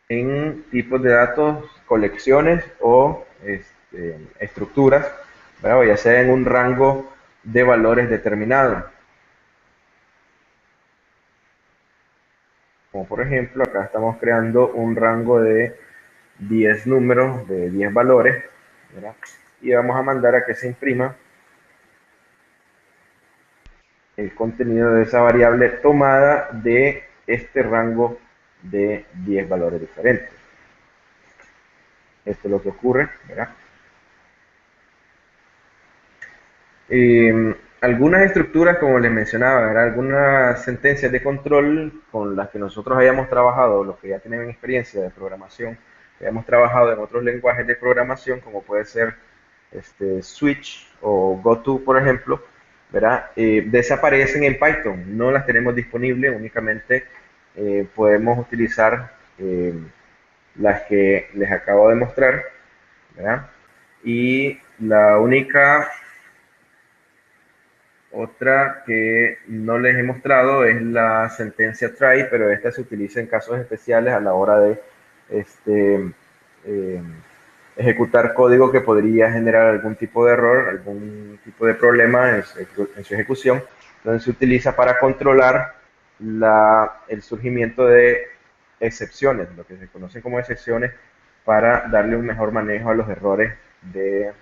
en tipos de datos, colecciones o estructuras, ¿verdad? O ya sea en un rango de valores determinado. Como por ejemplo, acá estamos creando un rango de 10 números, de 10 valores, ¿verdad? Y vamos a mandar a que se imprima el contenido de esa variable tomada de este rango de 10 valores diferentes. Esto es lo que ocurre, ¿verdad? Algunas estructuras, como les mencionaba, ¿verdad? Algunas sentencias de control con las que nosotros hayamos trabajado, los que ya tienen experiencia de programación, hayamos trabajado en otros lenguajes de programación, como puede ser Switch o GoTo, por ejemplo, ¿verdad? Desaparecen en Python, no las tenemos disponibles, únicamente podemos utilizar las que les acabo de mostrar, ¿verdad? Y la única otra que no les he mostrado es la sentencia try, pero esta se utiliza en casos especiales a la hora de eh, ejecutar código que podría generar algún tipo de error, algún tipo de problema en su ejecución. Entonces se utiliza para controlar el surgimiento de excepciones, lo que se conocen como excepciones, para darle un mejor manejo a los errores eh,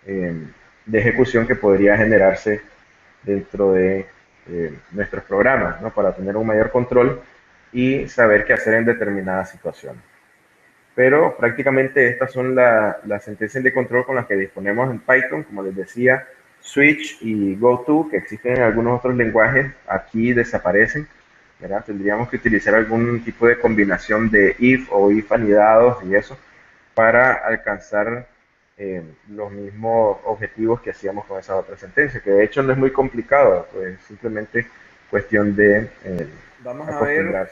de ejecución que podría generarse dentro de nuestros programas, ¿no? Para tener un mayor control y saber qué hacer en determinadas situaciones. Pero prácticamente estas son las sentencias de control con las que disponemos en Python, como les decía, Switch y GoTo, que existen en algunos otros lenguajes, aquí desaparecen, ¿verdad? Tendríamos que utilizar algún tipo de combinación de if o if anidados y eso para alcanzar los mismos objetivos que hacíamos con esa otra sentencia, que de hecho no es muy complicado, pues simplemente cuestión de vamos a ver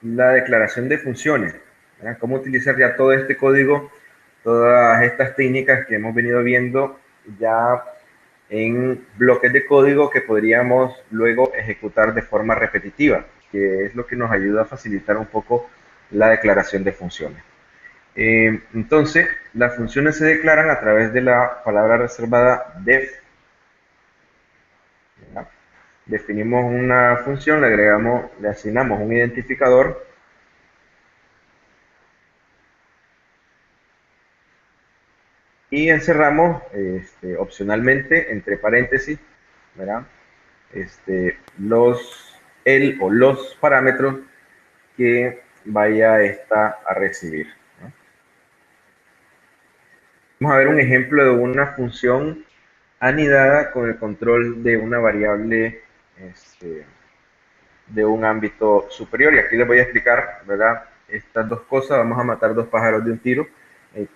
la declaración de funciones, ¿verdad? Cómo utilizar ya todo este código, todas estas técnicas que hemos venido viendo ya en bloques de código que podríamos luego ejecutar de forma repetitiva, que es lo que nos ayuda a facilitar un poco la declaración de funciones. Entonces, las funciones se declaran a través de la palabra reservada def. ¿Verdad? Definimos una función, le agregamos, le asignamos un identificador y encerramos opcionalmente entre paréntesis, ¿verdad? El o los parámetros que vaya esta a recibir, ¿no? Vamos a ver un ejemplo de una función anidada con el control de una variable de un ámbito superior. Y aquí les voy a explicar, ¿verdad? Estas dos cosas, vamos a matar dos pájaros de un tiro.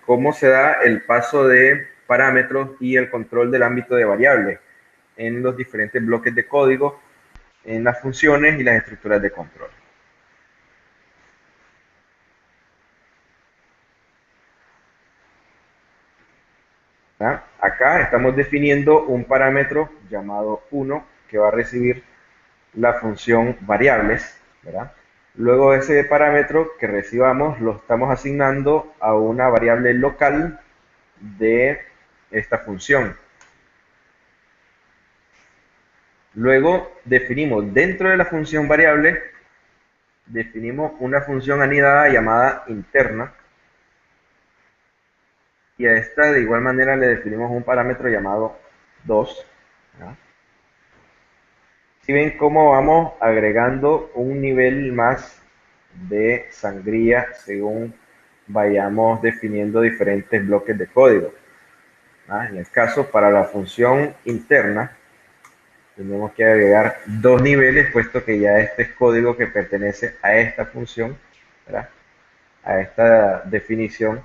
Cómo se da el paso de parámetros y el control del ámbito de variables en los diferentes bloques de código, en las funciones y las estructuras de control. ¿verdad? Acá estamos definiendo un parámetro llamado 1 que va a recibir la función variables, ¿verdad? Luego ese parámetro que recibamos lo estamos asignando a una variable local de esta función. Luego definimos dentro de la función variable, definimos una función anidada llamada interna y a esta de igual manera le definimos un parámetro llamado 2. ¿verdad? Si ven cómo vamos agregando un nivel más de sangría según vayamos definiendo diferentes bloques de código. En el caso para la función interna, tenemos que agregar dos niveles, puesto que ya este es código que pertenece a esta función, ¿verdad? A esta definición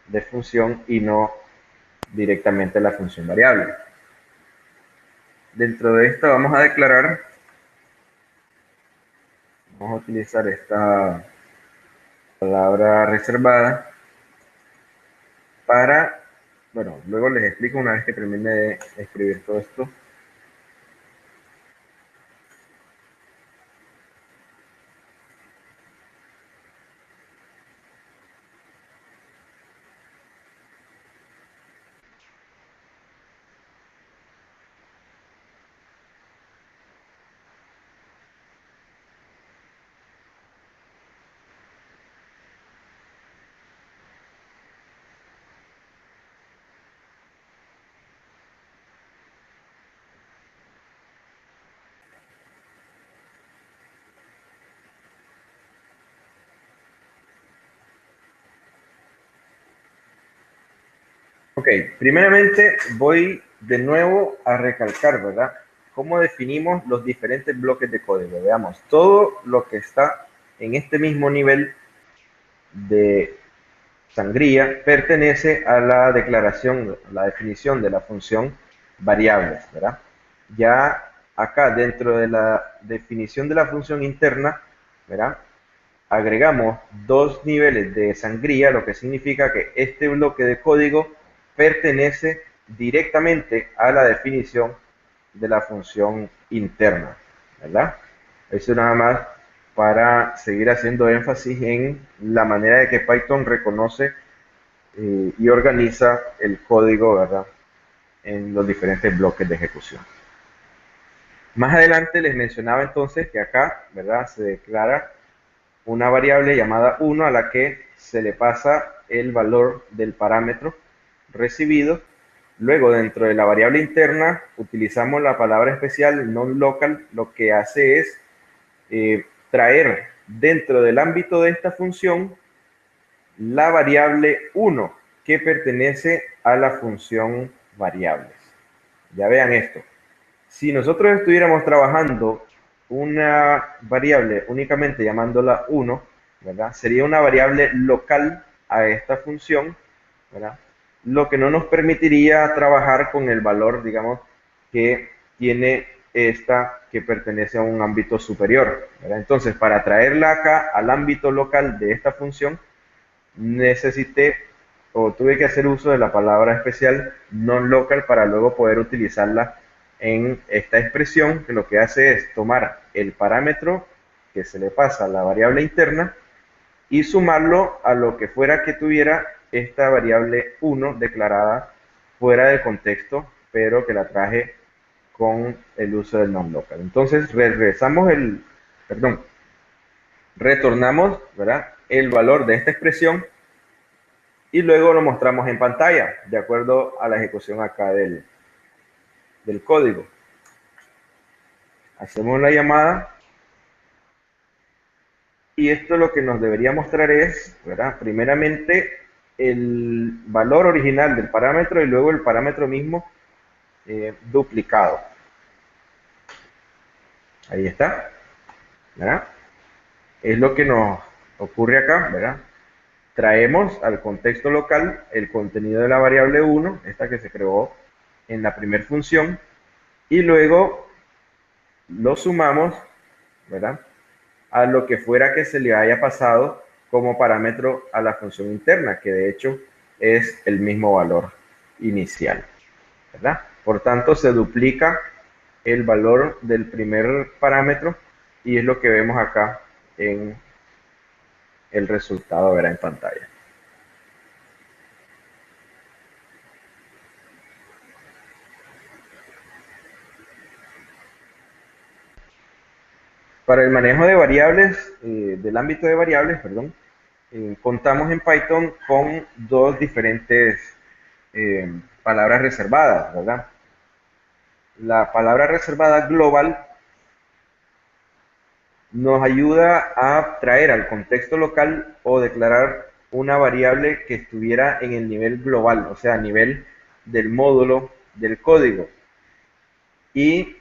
de función y no directamente a la función variable. Dentro de esto vamos a declarar Vamos a utilizar esta palabra reservada para, bueno, luego les explico una vez que termine de escribir todo esto. Ok, primeramente voy de nuevo a recalcar, ¿verdad? Cómo definimos los diferentes bloques de código. Veamos, todo lo que está en este mismo nivel de sangría pertenece a la declaración, la definición de la función variables, ¿verdad? Ya acá dentro de la definición de la función interna, ¿verdad? Agregamos dos niveles de sangría, lo que significa que este bloque de código pertenece directamente a la definición de la función interna, ¿verdad? Eso nada más para seguir haciendo énfasis en la manera de que Python reconoce y organiza el código, ¿verdad? En los diferentes bloques de ejecución. Más adelante les mencionaba entonces que acá, ¿verdad? Se declara una variable llamada 1 a la que se le pasa el valor del parámetro recibido. Luego, dentro de la variable interna, utilizamos la palabra especial non-local. Lo que hace es traer dentro del ámbito de esta función la variable 1 que pertenece a la función variables. Ya vean esto. Si nosotros estuviéramos trabajando una variable únicamente llamándola 1, ¿verdad? Sería una variable local a esta función, ¿verdad? Lo que no nos permitiría trabajar con el valor, digamos, que tiene esta que pertenece a un ámbito superior, ¿verdad? Entonces, para traerla acá al ámbito local de esta función, necesité o tuve que hacer uso de la palabra especial non-local para luego poder utilizarla en esta expresión, que lo que hace es tomar el parámetro que se le pasa a la variable interna y sumarlo a lo que fuera que tuviera esta variable 1 declarada fuera del contexto, pero que la traje con el uso del non-local. Entonces regresamos perdón, retornamos, ¿verdad?, el valor de esta expresión y luego lo mostramos en pantalla, de acuerdo a la ejecución acá del código. Hacemos la llamada y esto lo que nos debería mostrar es, ¿verdad?, primeramente el valor original del parámetro y luego el parámetro mismo duplicado. Ahí está, ¿verdad? Es lo que nos ocurre acá, ¿verdad? Traemos al contexto local el contenido de la variable 1, esta que se creó en la primera función, y luego lo sumamos, ¿verdad?, a lo que fuera que se le haya pasado como parámetro a la función interna, que de hecho es el mismo valor inicial, ¿verdad? Por tanto, se duplica el valor del primer parámetro y es lo que vemos acá en el resultado, ¿verdad?, en pantalla. Para el manejo de variables, del ámbito de variables, perdón, contamos en Python con dos diferentes palabras reservadas, ¿verdad? La palabra reservada global nos ayuda a traer al contexto local o declarar una variable que estuviera en el nivel global, o sea, a nivel del módulo del código. Y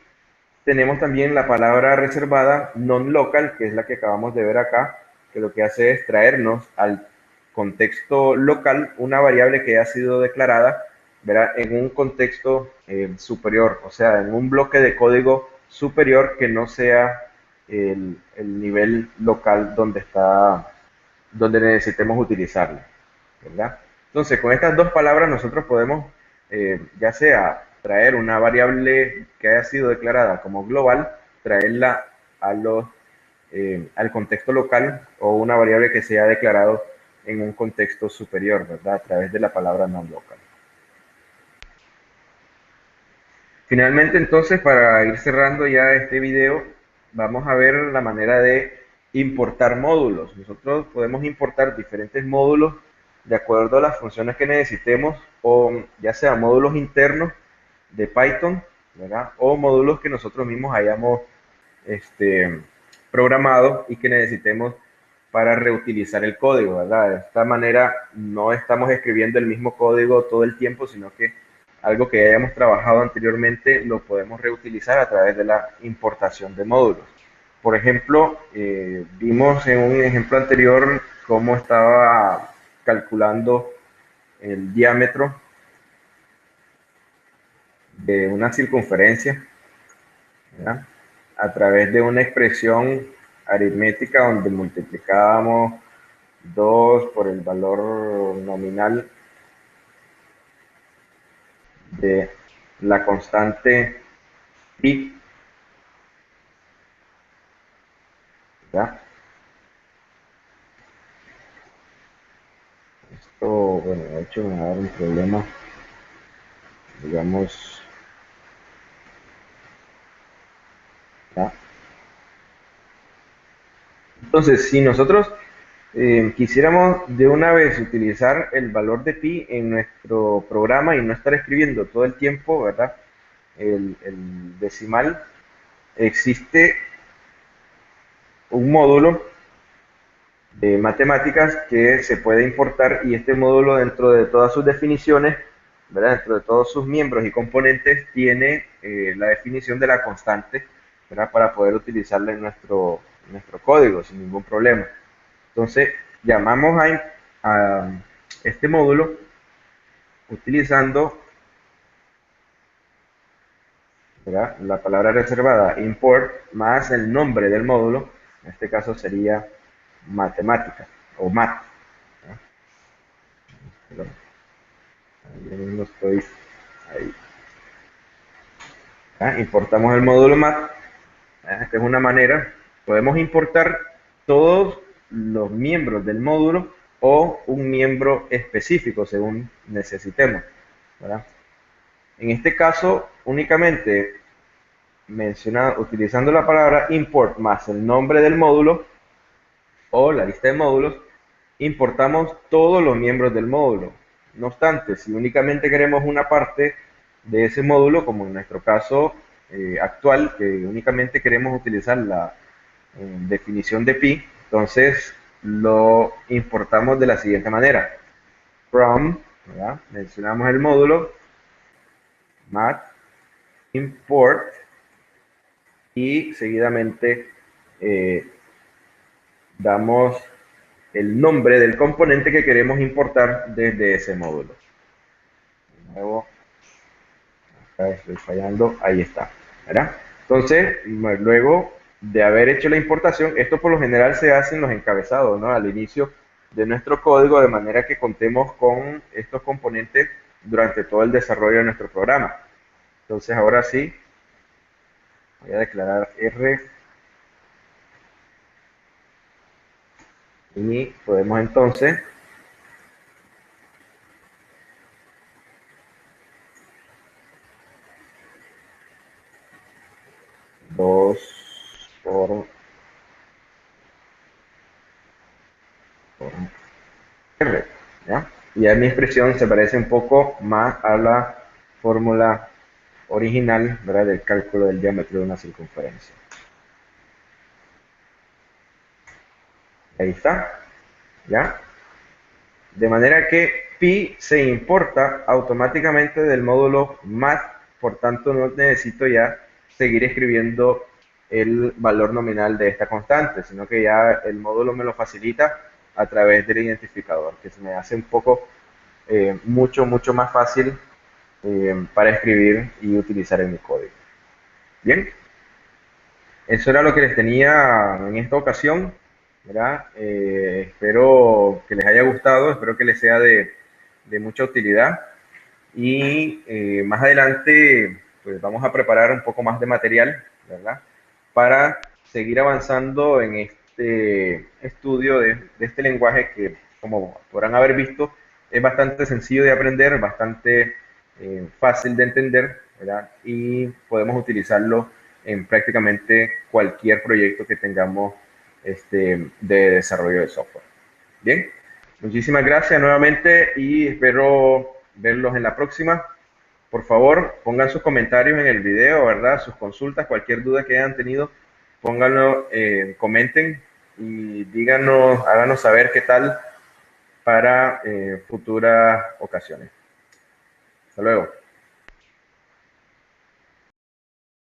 tenemos también la palabra reservada non-local, que es la que acabamos de ver acá, que lo que hace es traernos al contexto local una variable que ha sido declarada, ¿verdad?, en un contexto superior, o sea, en un bloque de código superior que no sea el nivel local donde necesitemos utilizarlo, ¿verdad? Entonces, con estas dos palabras nosotros podemos, ya sea traer una variable que haya sido declarada como global, traerla a al contexto local, o una variable que se haya declarado en un contexto superior, ¿verdad? A través de la palabra non-local. Finalmente, entonces, para ir cerrando ya este video, vamos a ver la manera de importar módulos. Nosotros podemos importar diferentes módulos de acuerdo a las funciones que necesitemos, o ya sea módulos internos de Python, ¿verdad? O módulos que nosotros mismos hayamos programado y que necesitemos para reutilizar el código, ¿verdad? De esta manera no estamos escribiendo el mismo código todo el tiempo, sino que algo que hayamos trabajado anteriormente lo podemos reutilizar a través de la importación de módulos. Por ejemplo, vimos en un ejemplo anterior cómo estaba calculando el diámetro de una circunferencia, ¿verdad? A través de una expresión aritmética donde multiplicábamos 2 por el valor nominal de la constante pi, ¿verdad? Esto, bueno, de hecho me va a dar un problema, digamos, ¿verdad? Entonces, si nosotros quisiéramos de una vez utilizar el valor de pi en nuestro programa y no estar escribiendo todo el tiempo, ¿verdad? El decimal, existe un módulo de matemáticas que se puede importar, y este módulo, dentro de todas sus definiciones, ¿verdad? Dentro de todos sus miembros y componentes, tiene la definición de la constante, ¿verdad? Para poder utilizarla en nuestro código sin ningún problema. Entonces, llamamos a este módulo utilizando, ¿verdad?, la palabra reservada import más el nombre del módulo. En este caso sería matemática o mat, ¿verdad? Pero yo mismo estoy ahí. ¿Verdad? Importamos el módulo mat. Esta es una manera. Podemos importar todos los miembros del módulo o un miembro específico según necesitemos, ¿verdad? En este caso, únicamente utilizando la palabra import más el nombre del módulo o la lista de módulos, importamos todos los miembros del módulo. No obstante, si únicamente queremos una parte de ese módulo, como en nuestro caso actual, que únicamente queremos utilizar la definición de pi, entonces lo importamos de la siguiente manera. From, ¿verdad? Mencionamos el módulo, mat, import, y seguidamente damos el nombre del componente que queremos importar desde ese módulo. De nuevo, acá estoy fallando, ahí está, ¿verdad? Entonces, luego de haber hecho la importación, esto por lo general se hace en los encabezados, ¿no? Al inicio de nuestro código, de manera que contemos con estos componentes durante todo el desarrollo de nuestro programa. Entonces, ahora sí, voy a declarar R y podemos entonces dos por R, ¿ya? Y ya mi expresión se parece un poco más a la fórmula original, ¿verdad?, del cálculo del diámetro de una circunferencia. Ahí está, ¿ya? De manera que pi se importa automáticamente del módulo mat, por tanto no necesito ya seguir escribiendo el valor nominal de esta constante, sino que ya el módulo me lo facilita a través del identificador, que se me hace un poco, mucho más fácil para escribir y utilizar en mi código. Bien, eso era lo que les tenía en esta ocasión, ¿verdad? Espero que les haya gustado, espero que les sea de mucha utilidad y más adelante pues vamos a preparar un poco más de material, ¿verdad? Para seguir avanzando en este estudio de este lenguaje que, como podrán haber visto, es bastante sencillo de aprender, bastante fácil de entender, ¿verdad? Y podemos utilizarlo en prácticamente cualquier proyecto que tengamos de desarrollo de software. Bien, muchísimas gracias nuevamente y espero verlos en la próxima. Por favor, pongan sus comentarios en el video, ¿verdad? Sus consultas, cualquier duda que hayan tenido, pónganlo, comenten y díganos, háganos saber qué tal para futuras ocasiones. Hasta luego.